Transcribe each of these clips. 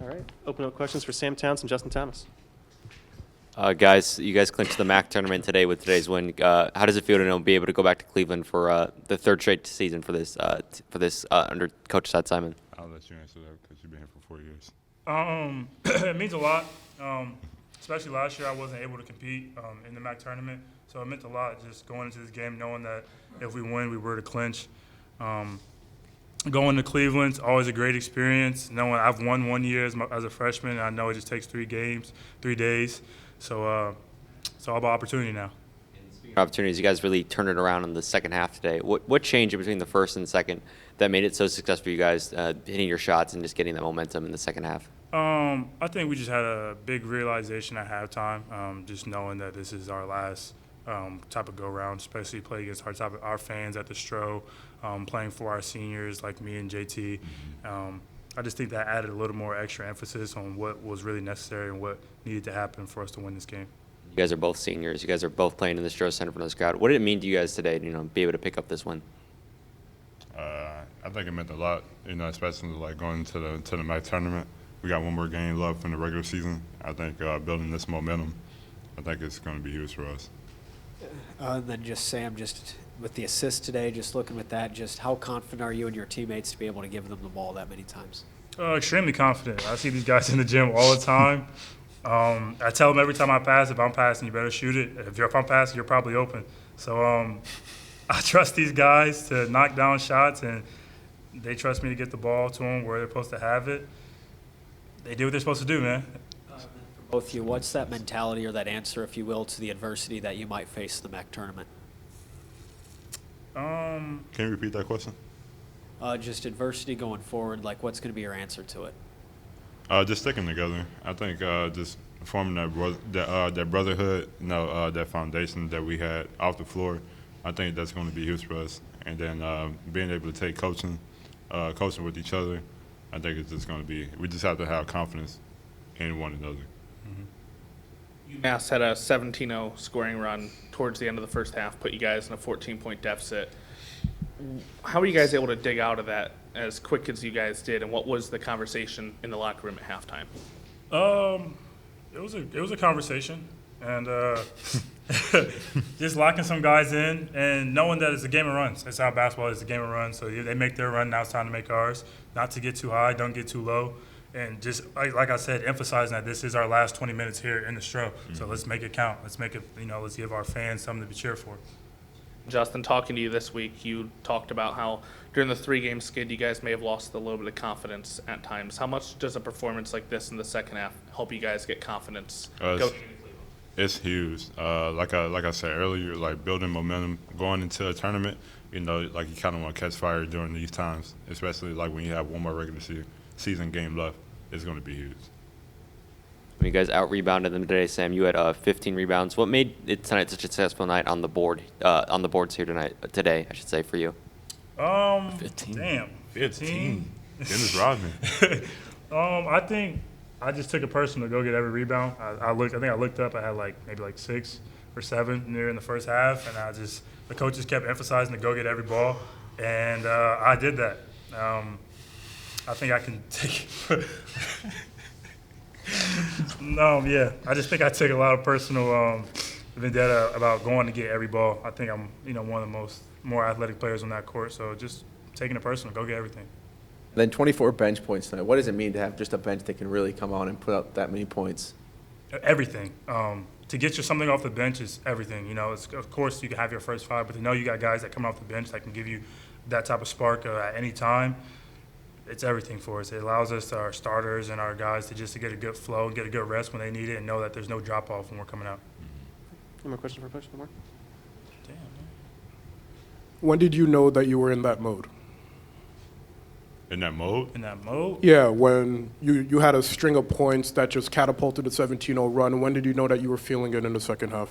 All right. Open up questions for Sam Townsend, Justin Thomas. Guys, you guys clinched the MAC tournament today with today's win. How does it feel to be able to go back to Cleveland for the third straight season for this under Coach Todd Simon? I'll let you answer that because you've been here for 4 years. It means a lot. Especially last year, I wasn't able to compete in the MAC tournament, so it meant a lot just going into this game, knowing that if we win, we were to clinch. Going to Cleveland's always a great experience. Knowing I've won 1 year as a freshman, and I know it just takes 3 days. So it's all about opportunity now. Opportunities, you guys really turned it around in the second half today. What changed between the first and the second that made it so successful for you guys hitting your shots and just getting that momentum in the second half? I think we just had a big realization at halftime, just knowing that this is our last type of go-round, especially play against our fans at the Stro, playing for our seniors like me and JT. I just think that added a little more extra emphasis on what was really necessary and what needed to happen for us to win this game. You guys are both seniors. You guys are both playing in the Stro Center for this crowd. What did it mean to you guys today to be able to pick up this win? I think it meant a lot, especially like going to the MAC tournament. We got 1 more game left in the regular season. I think building this momentum, I think it's going to be huge for us. Then just Sam, just with the assist today, just looking with that, just how confident are you and your teammates to be able to give them the ball that many times? Extremely confident. I see these guys in the gym all the time. I tell them every time I pass, if I'm passing, you better shoot it. If I'm passing, you're probably open. So I trust these guys to knock down shots, and they trust me to get the ball to them where they're supposed to have it. They do what they're supposed to do, man. For both of you, what's that mentality or that answer, if you will, to the adversity that you might face in the MAC tournament? Can you repeat that question? Just adversity going forward, like what's going to be your answer to it? Just sticking together. I think just forming that brotherhood, that foundation that we had off the floor. I think that's going to be huge for us. And then being able to take coaching with each other, I think it's just going to be. We just have to have confidence in one another. UMass had a 17-0 scoring run towards the end of the first half, put you guys in a 14-point deficit. How were you guys able to dig out of that as quick as you guys did, and what was the conversation in the locker room at halftime? It was a conversation, and just locking some guys in and knowing that it's a game of runs. That's how basketball is, a game of runs. So they make their run, now it's time to make ours. Not to get too high, don't get too low. And just, like I said, emphasizing that this is our last 20 minutes here in the Stro. So let's make it count. Let's make it, let's give our fans something to cheer for. Justin, talking to you this week, you talked about how during the 3-game skid, you guys may have lost a little bit of confidence at times. How much does a performance like this in the second half help you guys get confidence going into Cleveland? It's huge. Like I said earlier, like building momentum going into a tournament, like you kind of want to catch fire during these times, especially like when you have 1 more regular season game left. It's going to be huge. You guys out-rebounded them today, Sam. You had 15 rebounds. What made it tonight such a successful night on the boards here today, I should say, for you? 15. Damn. 15. Dennis Rodman. I think I just took it personal to go get every rebound. I think I looked up. I had maybe 6 or 7 near in the first half, and the coaches kept emphasizing to go get every ball, and I did that. I think I can take it. I just think I took a lot of personal vendetta about going to get every ball. I think I'm, one of the more athletic players on that court. So just taking it personal, go get everything. Then 24 bench points tonight. What does it mean to have just a bench that can really come on and put up that many points? Everything. To get you something off the bench is everything. Of course you can have your first 5, but to know you got guys that come off the bench that can give you that type of spark at any time. It's everything for us. It allows us, our starters and our guys, to get a good flow and get a good rest when they need it and know that there's no drop-off when we're coming out. Any more questions for Coach? No more? Damn, man. When did you know that you were in that mode? In that mode? In that mode? Yeah, when you had a string of points that just catapulted the 17-0 run. When did you know that you were feeling it in the second half?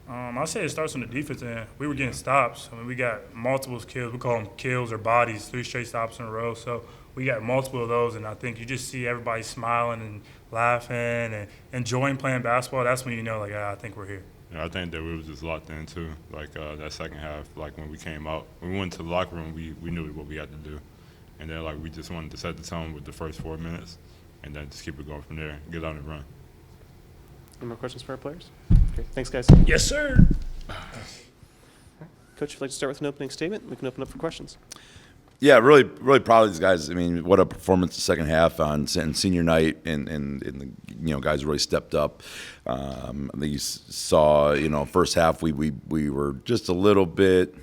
I'll say it starts on the defense end. We were getting stops. We got multiple kills. We call them kills or bodies, 3 straight stops in a row. So we got multiple of those, and I think you just see everybody smiling and laughing and enjoying playing basketball. That's when you know, I think we're here. I think that we was just locked in too. That second half, when we came out, when we went to the locker room, we knew what we had to do, and then we just wanted to set the tone with the first 4 minutes, and then just keep it going from there. Get out and run. Any more questions for our players? Okay, thanks, guys. Yes, sir. Coach, if you'd like to start with an opening statement, we can open up for questions. Yeah, really, really proud of these guys. I mean, what a performance the second half on senior night, and the guys really stepped up. I think you saw, first half we were just a little bit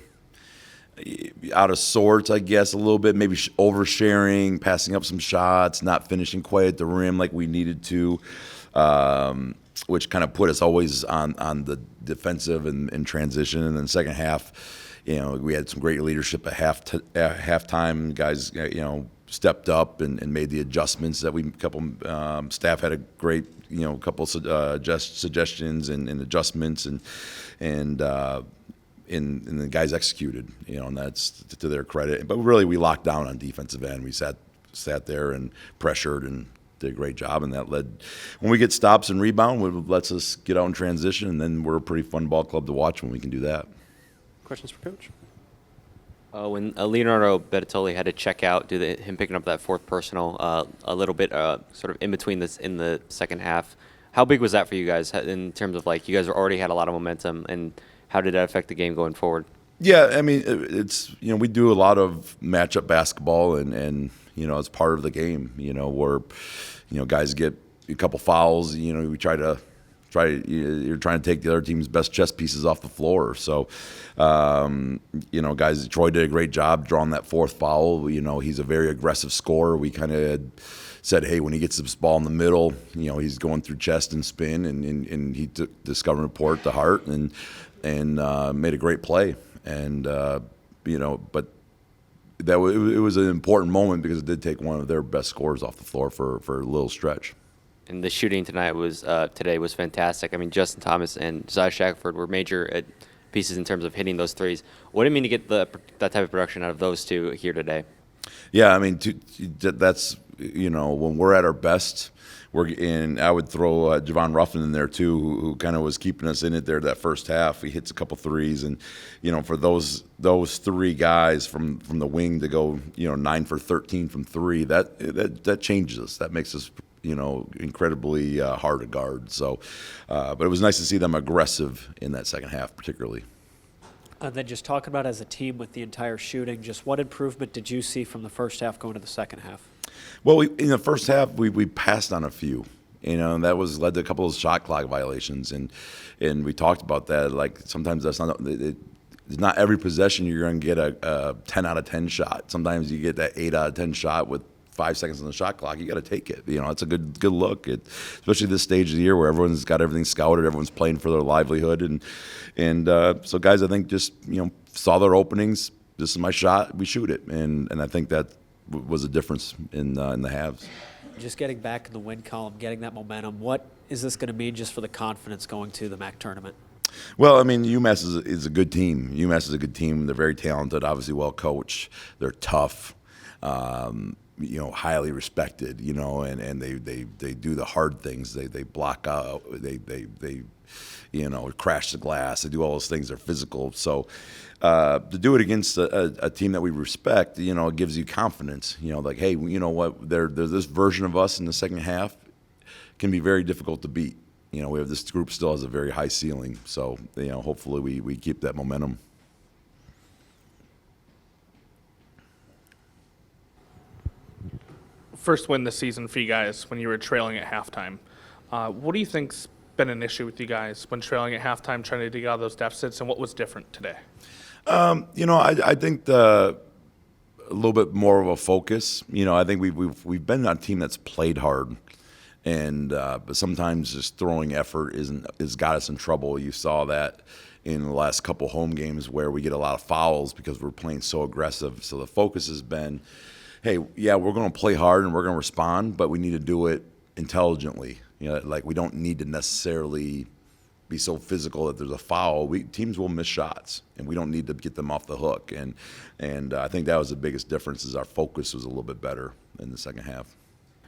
out of sorts, I guess, a little bit, maybe oversharing, passing up some shots, not finishing quite at the rim like we needed to, which kind of put us always on the defensive and transition. And then second half, we had some great leadership at halftime. Guys, stepped up and made the adjustments that staff had a great, couple suggestions and adjustments, and the guys executed, and that's to their credit. But really, we locked down on defensive end. We sat there and pressured and did a great job, and that led, when we get stops and rebound, it lets us get out in transition, and then we're a pretty fun ball club to watch when we can do that. Questions for Coach? When Leonardo Bertoli had to check out due to him picking up that fourth personal a little bit sort of in between this in the second half, how big was that for you guys in terms of you guys already had a lot of momentum, and how did that affect the game going forward? Yeah, I mean, it's we do a lot of matchup basketball, and it's part of the game. Where guys get a couple fouls. We you're trying to take the other team's best chess pieces off the floor. So, guys, Troy did a great job drawing that fourth foul. He's a very aggressive scorer. We kind of had said, hey, when he gets this ball in the middle, he's going through chest and spin, and he took discover and report to heart and made a great play. And but it was an important moment because it did take one of their best scorers off the floor for a little stretch. And the shooting today was fantastic. I mean, Justin Thomas and Josiah Shackford were major pieces in terms of hitting those threes. What did it mean to get that type of production out of those two here today? Yeah, I mean, that's when we're at our best, we're in. I would throw Javon Ruffin in there too, who kind of was keeping us in it there that first half. He hits a couple threes, and for those three guys from the wing to go 9 for 13 from three, that changes us. That makes us incredibly hard to guard. So, but it was nice to see them aggressive in that second half, particularly. And then just talking about as a team with the entire shooting, just what improvement did you see from the first half going to the second half? Well, in the first half, we passed on a few, and that led to a couple of shot clock violations, and we talked about that. Like sometimes that's not every possession you're going to get a 10 out of 10 shot. Sometimes you get that 8 out of 10 shot with 5 seconds on the shot clock. You got to take it. It's a good look, especially this stage of the year where everyone's got everything scouted, everyone's playing for their livelihood, and so guys, I think just saw their openings. This is my shot. We shoot it, and I think that was a difference in the halves. Just getting back in the win column, getting that momentum. What is this going to mean just for the confidence going to the MAC tournament? Well, I mean, UMass is a good team. UMass is a good team. They're very talented, obviously well coached. They're tough. Highly respected, and they do the hard things. They block out, they crash the glass. They do all those things. They're physical. So to do it against a team that we respect, it gives you confidence. Like, hey, you know what? There's this version of us in the second half can be very difficult to beat. We have this group still has a very high ceiling. So hopefully we keep that momentum. First win this season for you guys when you were trailing at halftime. What do you think's been an issue with you guys when trailing at halftime, trying to dig out those deficits, and what was different today? I think a little bit more of a focus. I think we've been on a team that's played hard, and but sometimes just throwing effort has got us in trouble. You saw that in the last couple home games where we get a lot of fouls because we're playing so aggressive. So the focus has been, hey, yeah, we're going to play hard and we're going to respond, but we need to do it intelligently. Like we don't need to necessarily be so physical that there's a foul. Teams will miss shots, and we don't need to get them off the hook. And I think that was the biggest difference is our focus was a little bit better in the second half.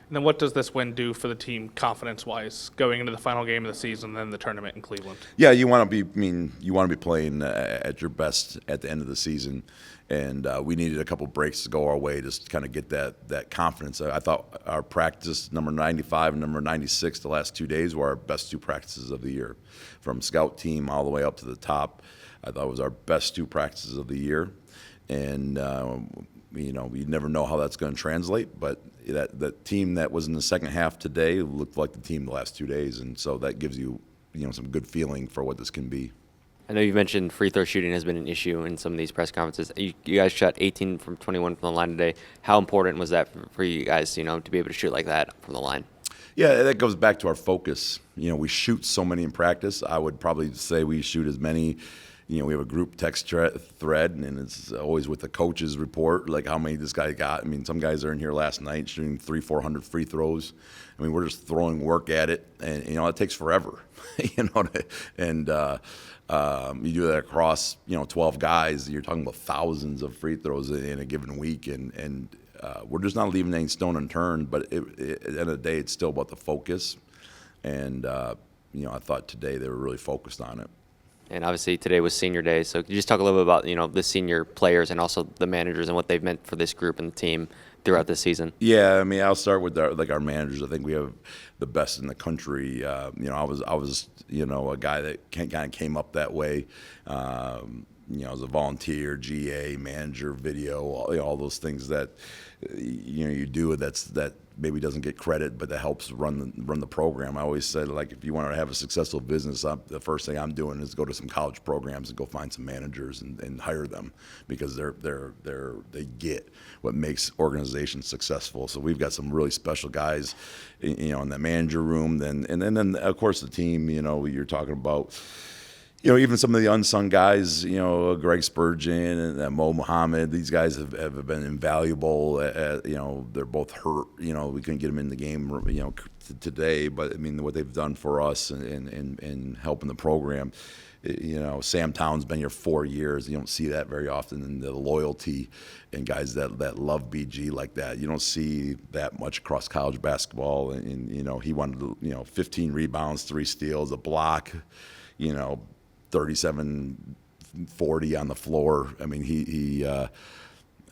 And then what does this win do for the team confidence-wise going into the final game of the season, then the tournament in Cleveland? Yeah, you want to be. I mean, you want to be playing at your best at the end of the season, and we needed a couple breaks to go our way just to kind of get that confidence. I thought our practice number 95 and number 96 the last 2 days were our best 2 practices of the year, from scout team all the way up to the top. I thought it was our best 2 practices of the year, and you never know how that's going to translate, but that team that was in the second half today looked like the team the last 2 days, and so that gives you some good feeling for what this can be. I know you mentioned free throw shooting has been an issue in some of these press conferences. You guys shot 18 from 21 from the line today. How important was that for you guys, to be able to shoot like that from the line? Yeah, that goes back to our focus. We shoot so many in practice. I would probably say we shoot as many. We have a group text thread, and it's always with the coaches report, like how many this guy got. I mean, some guys are in here last night shooting 300-400 free throws. I mean, we're just throwing work at it, and it takes forever. And you do that across 12 guys. You're talking about thousands of free throws in a given week, and we're just not leaving any stone unturned. But at the end of the day, it's still about the focus, and I thought today they were really focused on it. And obviously today was senior day, so could you just talk a little bit about the senior players and also the managers and what they've meant for this group and the team throughout the season? Yeah, I mean, I'll start with our managers. I think we have the best in the country. I was a guy that kind of came up that way. As a volunteer, GA, manager, video, all those things that you do that maybe doesn't get credit, but that helps run the program. I always said, like, if you want to have a successful business, the first thing I'm doing is go to some college programs and go find some managers and hire them, because they get what makes organizations successful. So we've got some really special guys, in that manager room. And then of course the team. You're talking about. Even some of the unsung guys, Greg Spurgeon and Mo Muhammad, these guys have been invaluable. They're both hurt. We couldn't get them in the game, today. But I mean, what they've done for us and helping the program. Sam Town's been here 4 years. You don't see that very often, and the loyalty and guys that love BG like that. You don't see that much across college basketball. And he wanted 15 rebounds, 3 steals, a block. 37-40 on the floor. I mean, he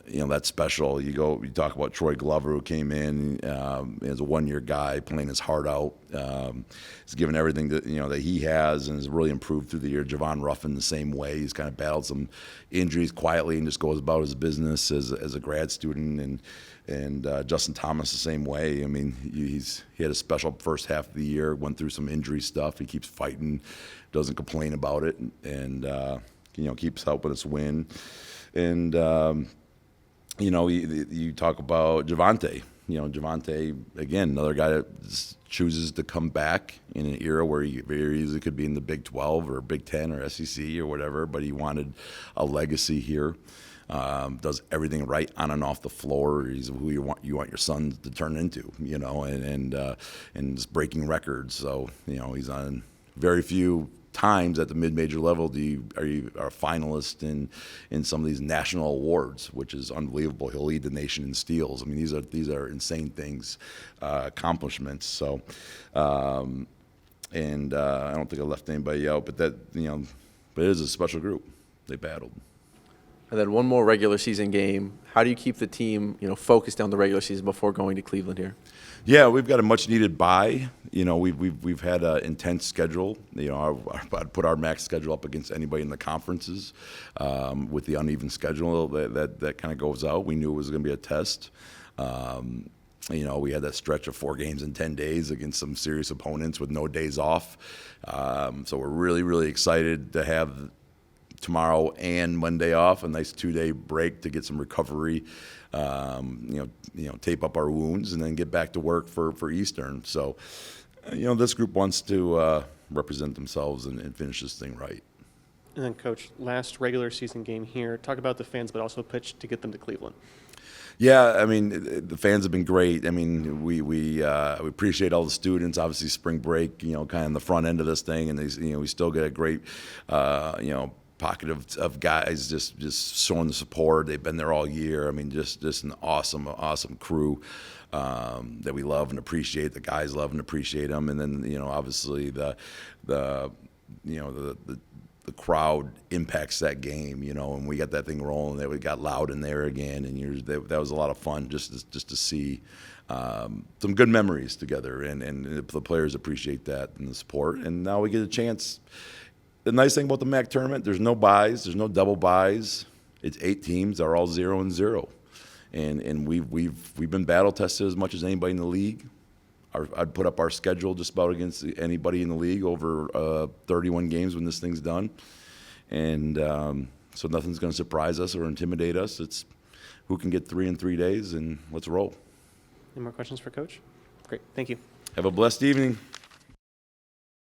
that's special. You talk about Troy Glover, who came in as a 1-year guy, playing his heart out. He's given everything that he has, and has really improved through the year. Javon Ruffin the same way. He's kind of battled some injuries quietly and just goes about his business as a grad student. And Justin Thomas the same way. I mean, he had a special first half of the year, went through some injury stuff. He keeps fighting, doesn't complain about it, and keeps helping us win. And you talk about Javonte. Javonte, again, another guy that chooses to come back in an era where he very easily could be in the Big 12 or Big 10 or SEC or whatever, but he wanted a legacy here. Does everything right on and off the floor. He's who you want your son to turn into, and just breaking records. So he's on very few times at the mid-major level are you a finalist in some of these national awards, which is unbelievable. He'll lead the nation in steals. I mean, these are insane things, accomplishments. So, and I don't think I left anybody out, but but it is a special group. They battled. And then one more regular season game. How do you keep the team, focused on the regular season before going to Cleveland here? Yeah, we've got a much needed bye. We've had an intense schedule. I'd put our max schedule up against anybody in the conferences. With the uneven schedule that kind of goes out, we knew it was going to be a test. We had that stretch of 4 games in 10 days against some serious opponents with no days off. So we're really, really excited to have tomorrow and Monday off, a nice 2-day break to get some recovery, tape up our wounds, and then get back to work for Eastern. So, this group wants to represent themselves and finish this thing right. And then, Coach, last regular season game here. Talk about the fans, but also pitch to get them to Cleveland. Yeah, I mean, the fans have been great. I mean, we appreciate all the students. Obviously, spring break, kind of on the front end of this thing, and we still get a great, pocket of guys just showing the support. They've been there all year. I mean, just an awesome crew. that we love and appreciate. The guys love and appreciate them, and then obviously the crowd impacts that game, and we got that thing rolling. That we got loud in there again, and that was a lot of fun just to see some good memories together, and the players appreciate that and the support. And now we get a chance. The nice thing about the MAC tournament, there's no buys, there's no double buys. It's 8 teams. They're all 0-0, and we've been battle tested as much as anybody in the league. I'd put up our schedule just about against anybody in the league over 31 games when this thing's done. And so nothing's going to surprise us or intimidate us. It's who can get 3 in 3 days, and let's roll. Any more questions for Coach? Great. Thank you. Have a blessed evening.